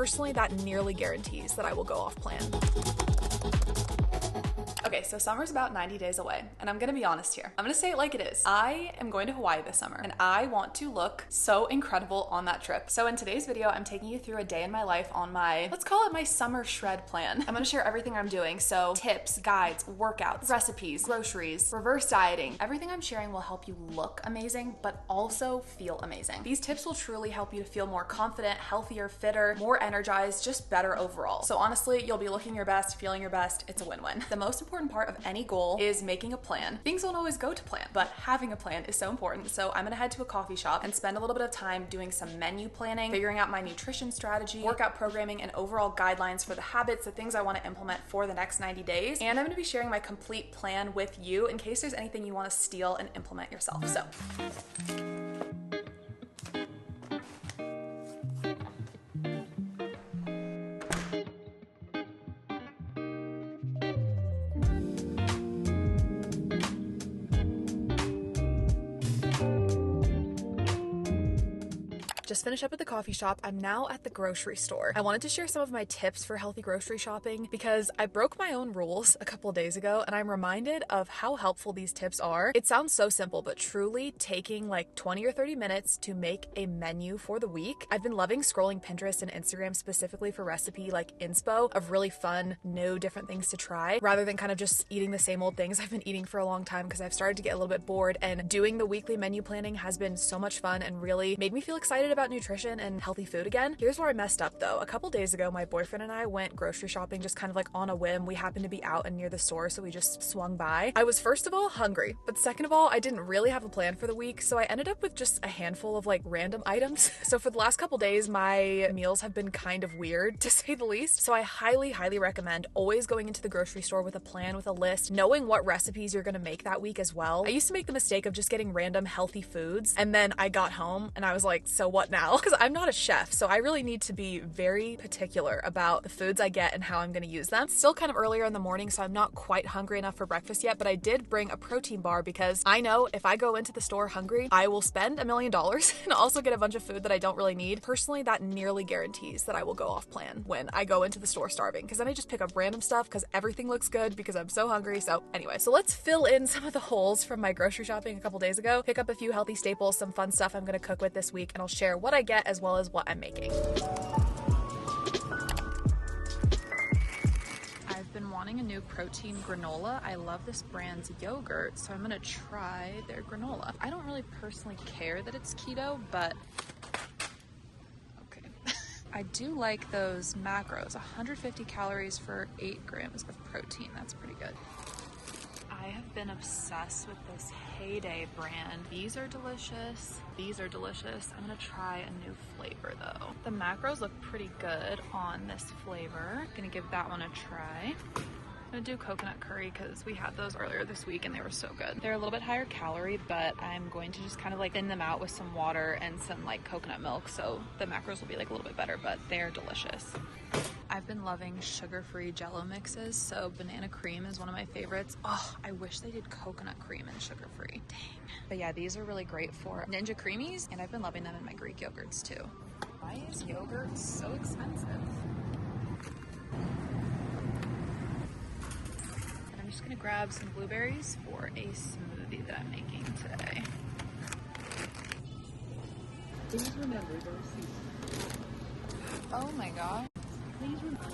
Personally, that nearly guarantees that I will go off plan. Okay, so summer's about 90 days away, and I'm gonna be honest here. I'm gonna say it like it is. I am going to Hawaii this summer, and I want to look so incredible on that trip. So in today's video, I'm taking you through a day in my life on my, let's call it my summer shred plan. I'm gonna share everything I'm doing, so tips, guides, workouts, recipes, groceries, reverse dieting. Everything I'm sharing will help you look amazing, but also feel amazing. These tips will truly help you to feel more confident, healthier, fitter, more energized, just better overall. So honestly, you'll be looking your best, feeling your best. It's a win-win. The most important part of any goal is making a plan. Things don't always go to plan, but having a plan is so important. So I'm gonna head to a coffee shop and spend a little bit of time doing some menu planning, figuring out my nutrition strategy, workout programming, and overall guidelines for the habits, the things I want to implement for the next 90 days. And I'm gonna be sharing my complete plan with you in case there's anything you want to steal and implement yourself. So just finished up at the coffee shop. I'm now at the grocery store. I wanted to share some of my tips for healthy grocery shopping because I broke my own rules a couple of days ago, and I'm reminded of how helpful these tips are. It sounds so simple, but truly taking like 20 or 30 minutes to make a menu for the week. I've been loving scrolling Pinterest and Instagram specifically for recipe like inspo of really fun, new, different things to try rather than kind of just eating the same old things I've been eating for a long time because I've started to get a little bit bored, and doing the weekly menu planning has been so much fun and really made me feel excited about nutrition and healthy food again. Here's where I messed up though. A couple days ago, my boyfriend and I went grocery shopping just kind of like on a whim. We happened to be out and near the store, so we just swung by. I was first of all hungry, but second of all, I didn't really have a plan for the week, so I ended up with just a handful of like random items. So for the last couple days, my meals have been kind of weird to say the least. So I highly recommend always going into the grocery store with a plan, with a list, knowing what recipes you're gonna make that week as well. I used to make the mistake of just getting random healthy foods, and then I got home and I was like, so what now? Because I'm not a chef, so I really need to be very particular about the foods I get and how I'm going to use them. It's still kind of earlier in the morning, so I'm not quite hungry enough for breakfast yet, but I did bring a protein bar because I know if I go into the store hungry, I will spend $1 million and also get a bunch of food that I don't really need. Personally, that nearly guarantees that I will go off plan when I go into the store starving, because then I just pick up random stuff because everything looks good because I'm so hungry. So anyway, so let's fill in some of the holes from my grocery shopping a couple days ago, pick up a few healthy staples, some fun stuff I'm going to cook with this week, and I'll share what I get as well as what I'm making. I've been wanting a new protein granola. I love this brand's yogurt, so I'm gonna try their granola. I don't really personally care that it's keto, but okay. I do like those macros, 150 calories for 8 grams of protein. That's pretty good. I have been obsessed with this Heyday brand. These are delicious. These are delicious. I'm gonna try a new flavor though. The macros look pretty good on this flavor. Gonna give that one a try. I'm gonna do coconut curry because we had those earlier this week and they were so good. They're a little bit higher calorie, but I'm going to just kind of like thin them out with some water and some like coconut milk, so the macros will be like a little bit better, but they're delicious. I've been loving sugar-free Jell-O mixes, so banana cream is one of my favorites. Oh, I wish they did coconut cream and sugar-free. Dang. But yeah, these are really great for Ninja Creamies, and I've been loving them in my Greek yogurts too. Why is yogurt so expensive? And I'm just gonna grab some blueberries for a smoothie that I'm making today. Please remember the receipt. Oh my god. Please remember.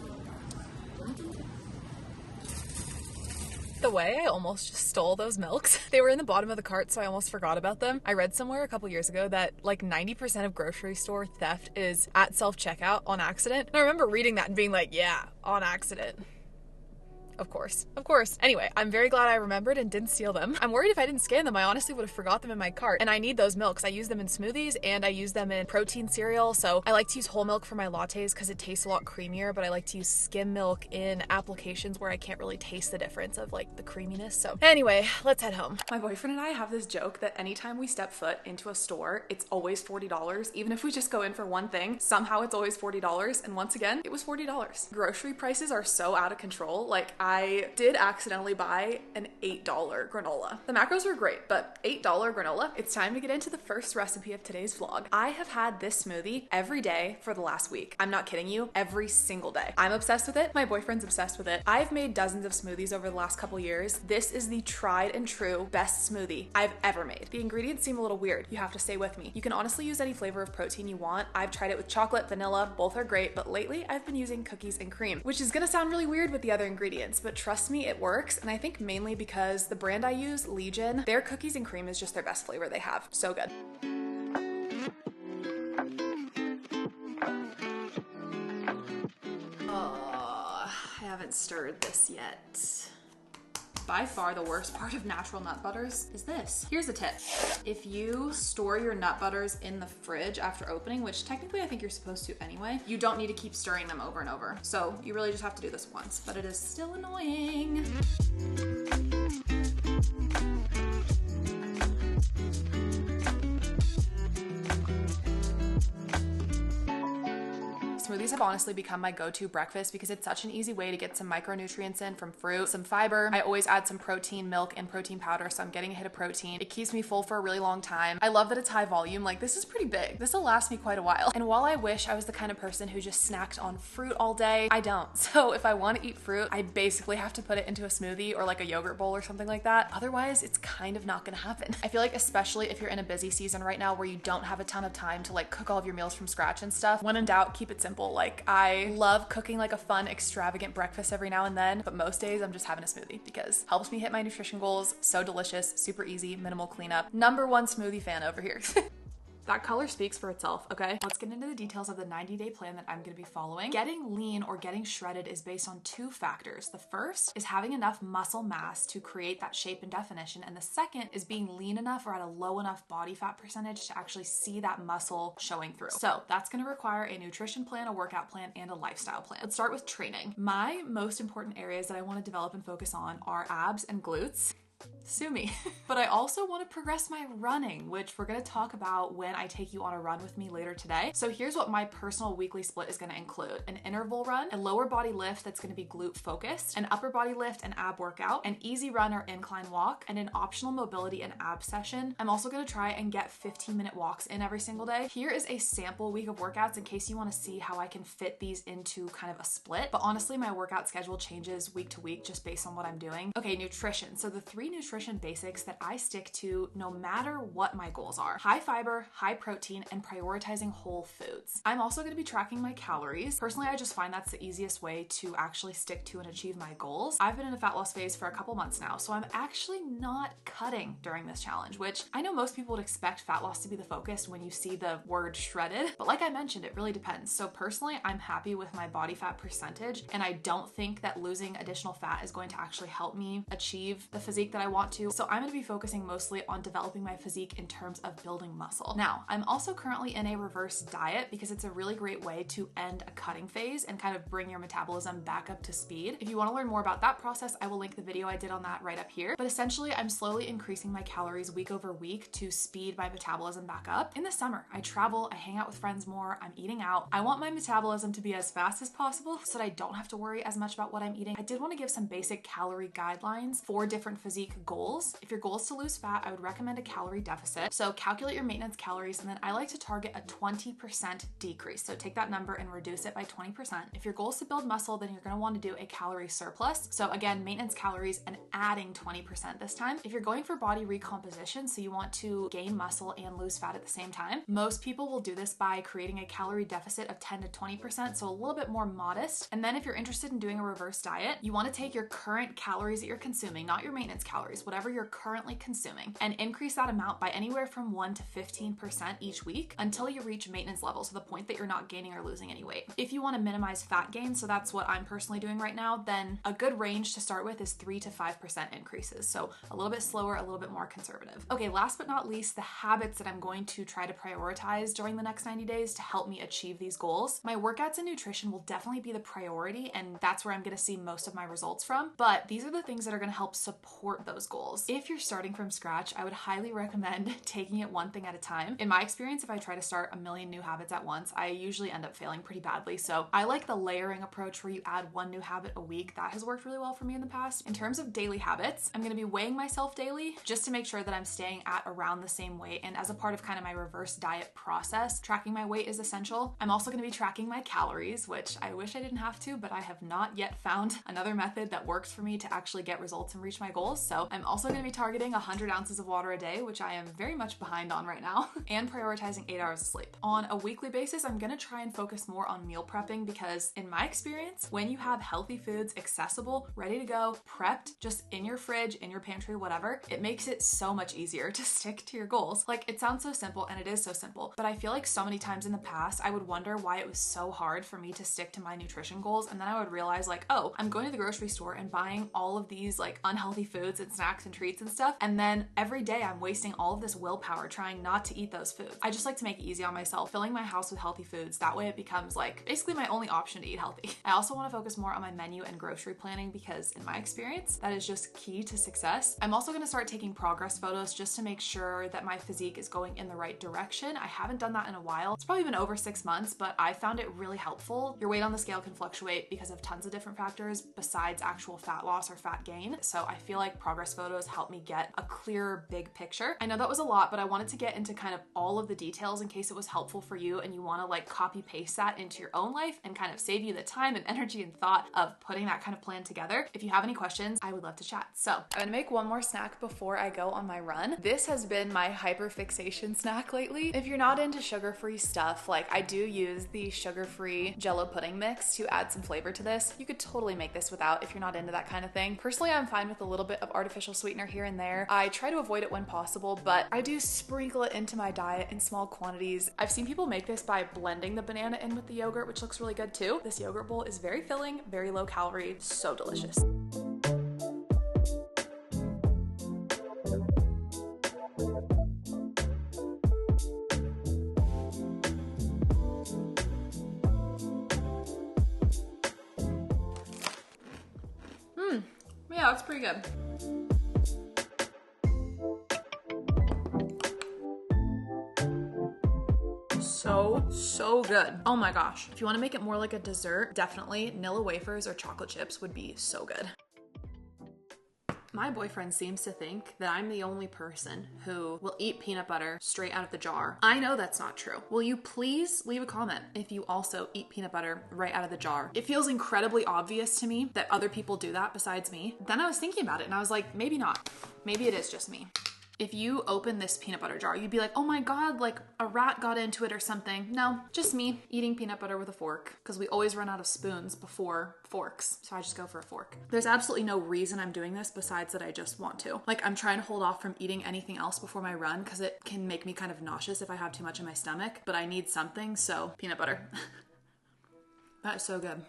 The way I almost just stole those milks. They were in the bottom of the cart, so I almost forgot about them. I read somewhere a couple years ago that like 90% of grocery store theft is at self-checkout on accident. And I remember reading that and being like, yeah, on accident. Of course. Anyway, I'm very glad I remembered and didn't steal them. I'm worried if I didn't scan them, I honestly would have forgot them in my cart. And I need those milks. I use them in smoothies and I use them in protein cereal. So I like to use whole milk for my lattes because it tastes a lot creamier, but I like to use skim milk in applications where I can't really taste the difference of like the creaminess. So anyway, let's head home. My boyfriend and I have this joke that anytime we step foot into a store, it's always $40. Even if we just go in for one thing, somehow it's always $40. And once again, it was $40. Grocery prices are so out of control. Like I did accidentally buy an $8 granola. The macros were great, but $8 granola? It's time to get into the first recipe of today's vlog. I have had this smoothie every day for the last week. I'm not kidding you, every single day. I'm obsessed with it. My boyfriend's obsessed with it. I've made dozens of smoothies over the last couple years. This is the tried and true best smoothie I've ever made. The ingredients seem a little weird. You have to stay with me. You can honestly use any flavor of protein you want. I've tried it with chocolate, vanilla, both are great, but lately I've been using cookies and cream, which is gonna sound really weird with the other ingredients, but trust me, it works. And I think mainly because the brand I use, Legion, their cookies and cream is just their best flavor they have. So good. Oh, I haven't stirred this yet. By far the worst part of natural nut butters is this. Here's a tip. If you store your nut butters in the fridge after opening, which technically I think you're supposed to anyway, you don't need to keep stirring them over and over. So you really just have to do this once, but it is still annoying. Smoothies have honestly become my go-to breakfast because it's such an easy way to get some micronutrients in from fruit, some fiber. I always add some protein, milk, and protein powder, so I'm getting a hit of protein. It keeps me full for a really long time. I love that it's high volume. Like, this is pretty big. This will last me quite a while. And while I wish I was the kind of person who just snacked on fruit all day, I don't. So if I want to eat fruit, I basically have to put it into a smoothie or like a yogurt bowl or something like that. Otherwise, it's kind of not gonna happen. I feel like especially if you're in a busy season right now where you don't have a ton of time to like cook all of your meals from scratch and stuff, when in doubt, keep it simple. Like, I love cooking like a fun, extravagant breakfast every now and then, but most days I'm just having a smoothie because it helps me hit my nutrition goals. So delicious, super easy, minimal cleanup. Number one smoothie fan over here. That color speaks for itself, okay? Let's get into the details of the 90-day plan that I'm gonna be following. Getting lean or getting shredded is based on two factors. The first is having enough muscle mass to create that shape and definition, and the second is being lean enough or at a low enough body fat percentage to actually see that muscle showing through. So that's gonna require a nutrition plan, a workout plan, and a lifestyle plan. Let's start with training. My most important areas that I wanna develop and focus on are abs and glutes. Sue me. But I also want to progress my running, which we're going to talk about when I take you on a run with me later today. So here's what my personal weekly split is going to include: an interval run, a lower body lift that's going to be glute focused, an upper body lift and ab workout, an easy run or incline walk, and an optional mobility and ab session. I'm also going to try and get 15-minute walks in every single day. Here is a sample week of workouts in case you want to see how I can fit these into kind of a split. But honestly, my workout schedule changes week to week just based on what I'm doing. Okay, nutrition. So the three nutrition basics that I stick to no matter what my goals are: high fiber, high protein, and prioritizing whole foods. I'm also going to be tracking my calories. Personally, I just find that's the easiest way to actually stick to and achieve my goals. I've been in a fat loss phase for a couple months now, so I'm actually not cutting during this challenge, which I know most people would expect fat loss to be the focus when you see the word shredded, but like I mentioned, it really depends. So personally, I'm happy with my body fat percentage, and I don't think that losing additional fat is going to actually help me achieve the physique that I want to. So I'm going to be focusing mostly on developing my physique in terms of building muscle. Now, I'm also currently in a reverse diet because it's a really great way to end a cutting phase and kind of bring your metabolism back up to speed. If you want to learn more about that process, I will link the video I did on that right up here. But essentially, I'm slowly increasing my calories week over week to speed my metabolism back up. In the summer, I travel, I hang out with friends more, I'm eating out. I want my metabolism to be as fast as possible so that I don't have to worry as much about what I'm eating. I did want to give some basic calorie guidelines for different physique goals. If your goal is to lose fat, I would recommend a calorie deficit. So calculate your maintenance calories, and then I like to target a 20% decrease. So take that number and reduce it by 20%. If your goal is to build muscle, then you're going to want to do a calorie surplus. So again, maintenance calories and adding 20% this time. If you're going for body recomposition, so you want to gain muscle and lose fat at the same time, most people will do this by creating a calorie deficit of 10 to 20%, so a little bit more modest. And then if you're interested in doing a reverse diet, you want to take your current calories that you're consuming, not your maintenance calories, whatever you're currently consuming, and increase that amount by anywhere from 1 to 15% each week until you reach maintenance levels, to the point that you're not gaining or losing any weight. If you want to minimize fat gain, so that's what I'm personally doing right now, then a good range to start with is 3 to 5% increases. So a little bit slower, a little bit more conservative. Okay, last but not least, the habits that I'm going to try to prioritize during the next 90 days to help me achieve these goals. My workouts and nutrition will definitely be the priority, and that's where I'm going to see most of my results from. But these are the things that are going to help support those goals. If you're starting from scratch, I would highly recommend taking it one thing at a time. In my experience, if I try to start a million new habits at once, I usually end up failing pretty badly. So I like the layering approach where you add one new habit a week. That has worked really well for me in the past. In terms of daily habits, I'm gonna be weighing myself daily just to make sure that I'm staying at around the same weight. And as a part of kind of my reverse diet process, tracking my weight is essential. I'm also gonna be tracking my calories, which I wish I didn't have to, but I have not yet found another method that works for me to actually get results and reach my goals. So I'm also gonna be targeting 100 ounces of water a day, which I am very much behind on right now, and prioritizing 8 hours of sleep. On a weekly basis, I'm gonna try and focus more on meal prepping because in my experience, when you have healthy foods accessible, ready to go, prepped, just in your fridge, in your pantry, whatever, it makes it so much easier to stick to your goals. Like, it sounds so simple, and it is so simple, but I feel like so many times in the past, I would wonder why it was so hard for me to stick to my nutrition goals, and then I would realize like, oh, I'm going to the grocery store and buying all of these like unhealthy foods and snacks and treats and stuff, and then every day I'm wasting all of this willpower trying not to eat those foods. I just like to make it easy on myself, filling my house with healthy foods. That way it becomes like basically my only option to eat healthy. I also want to focus more on my menu and grocery planning because in my experience, that is just key to success. I'm also going to start taking progress photos just to make sure that my physique is going in the right direction. I haven't done that in a while. It's probably been over 6 months, but I found it really helpful. Your weight on the scale can fluctuate because of tons of different factors besides actual fat loss or fat gain. So I feel like progress photos help me get a clearer big picture. I know that was a lot, but I wanted to get into kind of all of the details in case it was helpful for you and you want to like copy paste that into your own life and kind of save you the time and energy and thought of putting that kind of plan together. If you have any questions, I would love to chat. So I'm gonna make one more snack before I go on my run. This has been my hyperfixation snack lately. If you're not into sugar-free stuff, like I do use the sugar-free Jello pudding mix to add some flavor to this. You could totally make this without if you're not into that kind of thing. Personally, I'm fine with a little bit of artificial sweetener here and there. I try to avoid it when possible, but I do sprinkle it into my diet in small quantities. I've seen people make this by blending the banana in with the yogurt, which looks really good too. This yogurt bowl is very filling, very low calorie, so delicious. Yeah, it's pretty good. So good. Oh my gosh. If you want to make it more like a dessert, definitely Nilla wafers or chocolate chips would be so good. My boyfriend seems to think that I'm the only person who will eat peanut butter straight out of the jar. I know that's not true. Will you please leave a comment if you also eat peanut butter right out of the jar? It feels incredibly obvious to me that other people do that besides me. Then I was thinking about it and I was like, maybe not. Maybe it is just me. If you open this peanut butter jar, you'd be like, oh my God, like a rat got into it or something. No, just me eating peanut butter with a fork because we always run out of spoons before forks. So I just go for a fork. There's absolutely no reason I'm doing this besides that I just want to. Like I'm trying to hold off from eating anything else before my run because it can make me kind of nauseous if I have too much in my stomach, but I need something, so peanut butter. That is so good.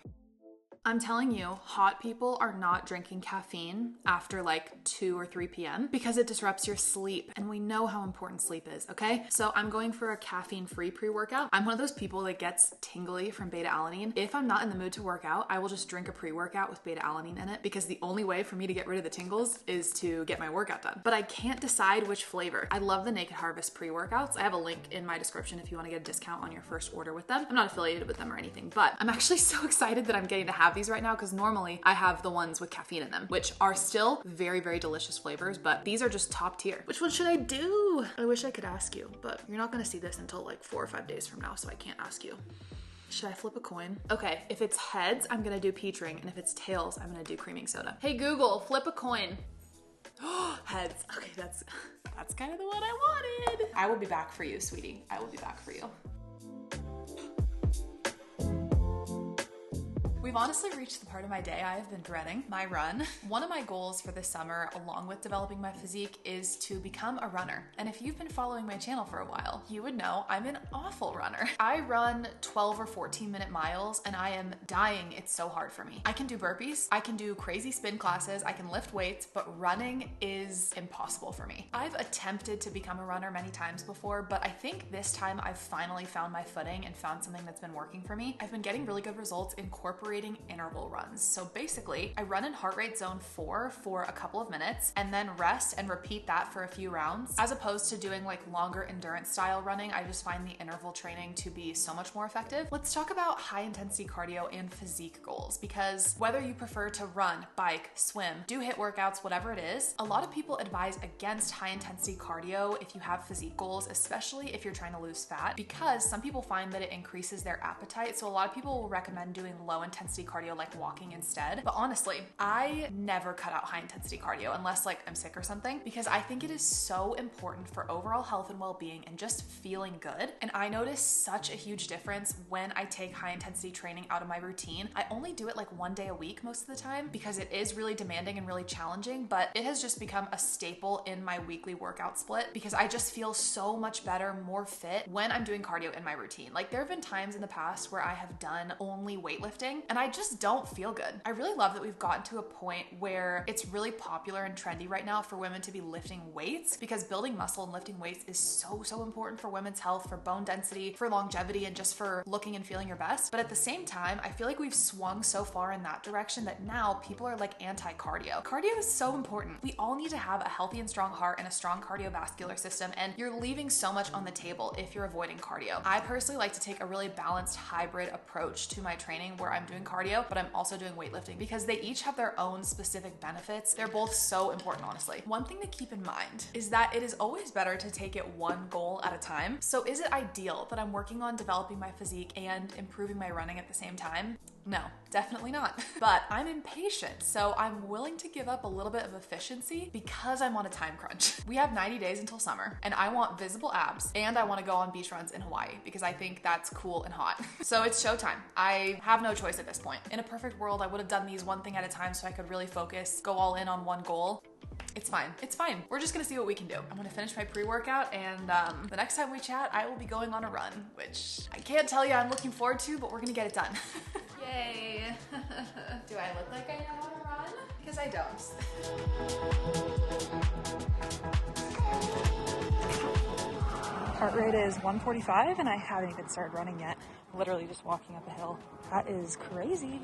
I'm telling you, hot people are not drinking caffeine after like 2 or 3 p.m. because it disrupts your sleep. And we know how important sleep is, okay? So I'm going for a caffeine-free pre-workout. I'm one of those people that gets tingly from beta-alanine. If I'm not in the mood to work out, I will just drink a pre-workout with beta-alanine in it because the only way for me to get rid of the tingles is to get my workout done. But I can't decide which flavor. I love the Naked Harvest pre-workouts. I have a link in my description if you want to get a discount on your first order with them. I'm not affiliated with them or anything, but I'm actually so excited that I'm getting to have these right now because normally I have the ones with caffeine in them, which are still very, very delicious flavors, but these are just top tier. Which one should I do? I wish I could ask you, but you're not gonna see this until like 4 or 5 days from now, so I can't ask you. Should I flip a coin? Okay, if it's heads, I'm gonna do peach ring, and if it's tails, I'm gonna do creaming soda. Hey Google, flip a coin. Heads. Okay, that's kind of the one I wanted. I will be back for you, sweetie. I will be back for you. We've honestly reached the part of my day I have been dreading, my run. One of my goals for this summer, along with developing my physique, is to become a runner. And if you've been following my channel for a while, you would know I'm an awful runner. I run 12 or 14 minute miles and I am dying. It's so hard for me. I can do burpees, I can do crazy spin classes, I can lift weights, but running is impossible for me. I've attempted to become a runner many times before, but I think this time I've finally found my footing and found something that's been working for me. I've been getting really good results incorporating creating interval runs. So basically, I run in heart rate zone 4 for a couple of minutes and then rest and repeat that for a few rounds. As opposed to doing like longer endurance style running, I just find the interval training to be so much more effective. Let's talk about high intensity cardio and physique goals, because whether you prefer to run, bike, swim, do HIIT workouts, whatever it is, a lot of people advise against high intensity cardio if you have physique goals, especially if you're trying to lose fat, because some people find that it increases their appetite. So a lot of people will recommend doing low intensity cardio like walking instead. But honestly, I never cut out high intensity cardio unless like I'm sick or something, because I think it is so important for overall health and well-being and just feeling good. And I notice such a huge difference when I take high intensity training out of my routine. I only do it like one day a week most of the time because it is really demanding and really challenging, but it has just become a staple in my weekly workout split because I just feel so much better, more fit when I'm doing cardio in my routine. Like there have been times in the past where I have done only weightlifting and I just don't feel good. I really love that we've gotten to a point where it's really popular and trendy right now for women to be lifting weights, because building muscle and lifting weights is so important for women's health, for bone density, for longevity, and just for looking and feeling your best. But at the same time, I feel like we've swung so far in that direction that now people are like anti-cardio. Cardio is so important. We all need to have a healthy and strong heart and a strong cardiovascular system, and you're leaving so much on the table if you're avoiding cardio. I personally like to take a really balanced hybrid approach to my training where I'm doing cardio, but I'm also doing weightlifting because they each have their own specific benefits. They're both so important, honestly. One thing to keep in mind is that it is always better to take it one goal at a time. So is it ideal that I'm working on developing my physique and improving my running at the same time? No, definitely not. But I'm impatient, so I'm willing to give up a little bit of efficiency because I'm on a time crunch. We have 90 days until summer, and I want visible abs, and I want to go on beach runs in Hawaii because I think that's cool and hot. So it's showtime. I have no choice at this point. In a perfect world, I would have done these one thing at a time so I could really focus, go all in on one goal. It's fine. It's fine. We're just gonna see what we can do. I'm gonna finish my pre-workout, and the next time we chat, I will be going on a run, which I can't tell you I'm looking forward to, but we're gonna get it done. Yay. Do I look like I know how to run? Because I don't. Heart rate is 145 and I haven't even started running yet. Literally just walking up a hill. That is crazy.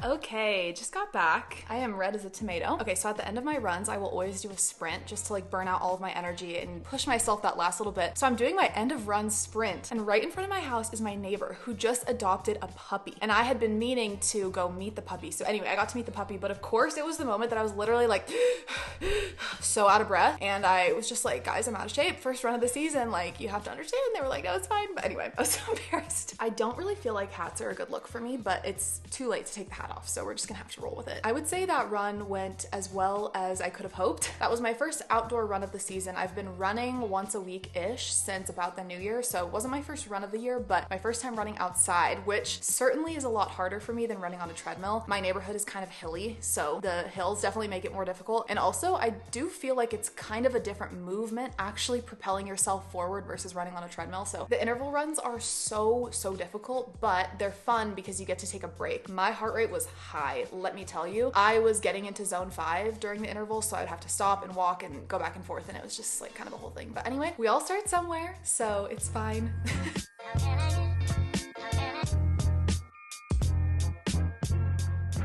Okay, just got back. I am red as a tomato. Okay, so at the end of my runs, I will always do a sprint just to like burn out all of my energy and push myself that last little bit. So I'm doing my end of run sprint, and right in front of my house is my neighbor who just adopted a puppy. And I had been meaning to go meet the puppy. So anyway, I got to meet the puppy, but of course it was the moment that I was literally like so out of breath. And I was just like, guys, I'm out of shape. First run of the season, like you have to understand. They were like, no, it's fine. But anyway, I was so embarrassed. I don't really feel like hats are a good look for me, but it's too late to take the hat off. So we're just gonna have to roll with it. I would say that run went as well as I could have hoped. That was my first outdoor run of the season. I've been running once a week-ish since about the new year, so it wasn't my first run of the year, but my first time running outside, which certainly is a lot harder for me than running on a treadmill. My neighborhood is kind of hilly, so the hills definitely make it more difficult. And also, I do feel like it's kind of a different movement actually propelling yourself forward versus running on a treadmill. So the interval runs are so difficult, but they're fun because you get to take a break. My heart rate was high, let me tell you. I was getting into zone 5 during the interval, so I'd have to stop and walk and go back and forth, and it was just like kind of a whole thing. But anyway, we all start somewhere, so it's fine.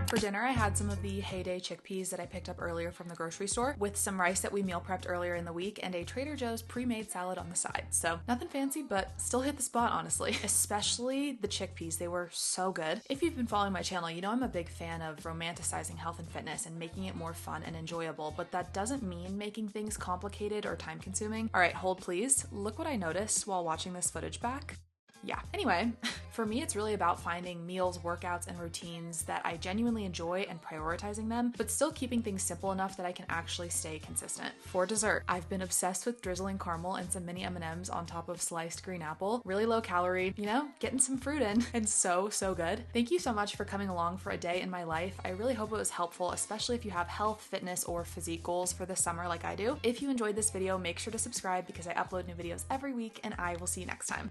For dinner, I had some of the Heyday chickpeas that I picked up earlier from the grocery store with some rice that we meal prepped earlier in the week and a Trader Joe's pre-made salad on the side. So nothing fancy, but still hit the spot, honestly. Especially the chickpeas, they were so good. If you've been following my channel, you know I'm a big fan of romanticizing health and fitness and making it more fun and enjoyable, but that doesn't mean making things complicated or time consuming. All right, hold please. Look what I noticed while watching this footage back. yeah. Anyway, for me, it's really about finding meals, workouts, and routines that I genuinely enjoy and prioritizing them, but still keeping things simple enough that I can actually stay consistent. For dessert, I've been obsessed with drizzling caramel and some mini M&Ms on top of sliced green apple. Really low calorie, you know, getting some fruit in, and so good. Thank you so much for coming along for a day in my life. I really hope it was helpful, especially if you have health, fitness, or physique goals for the summer like I do. If you enjoyed this video, make sure to subscribe because I upload new videos every week, and I will see you next time.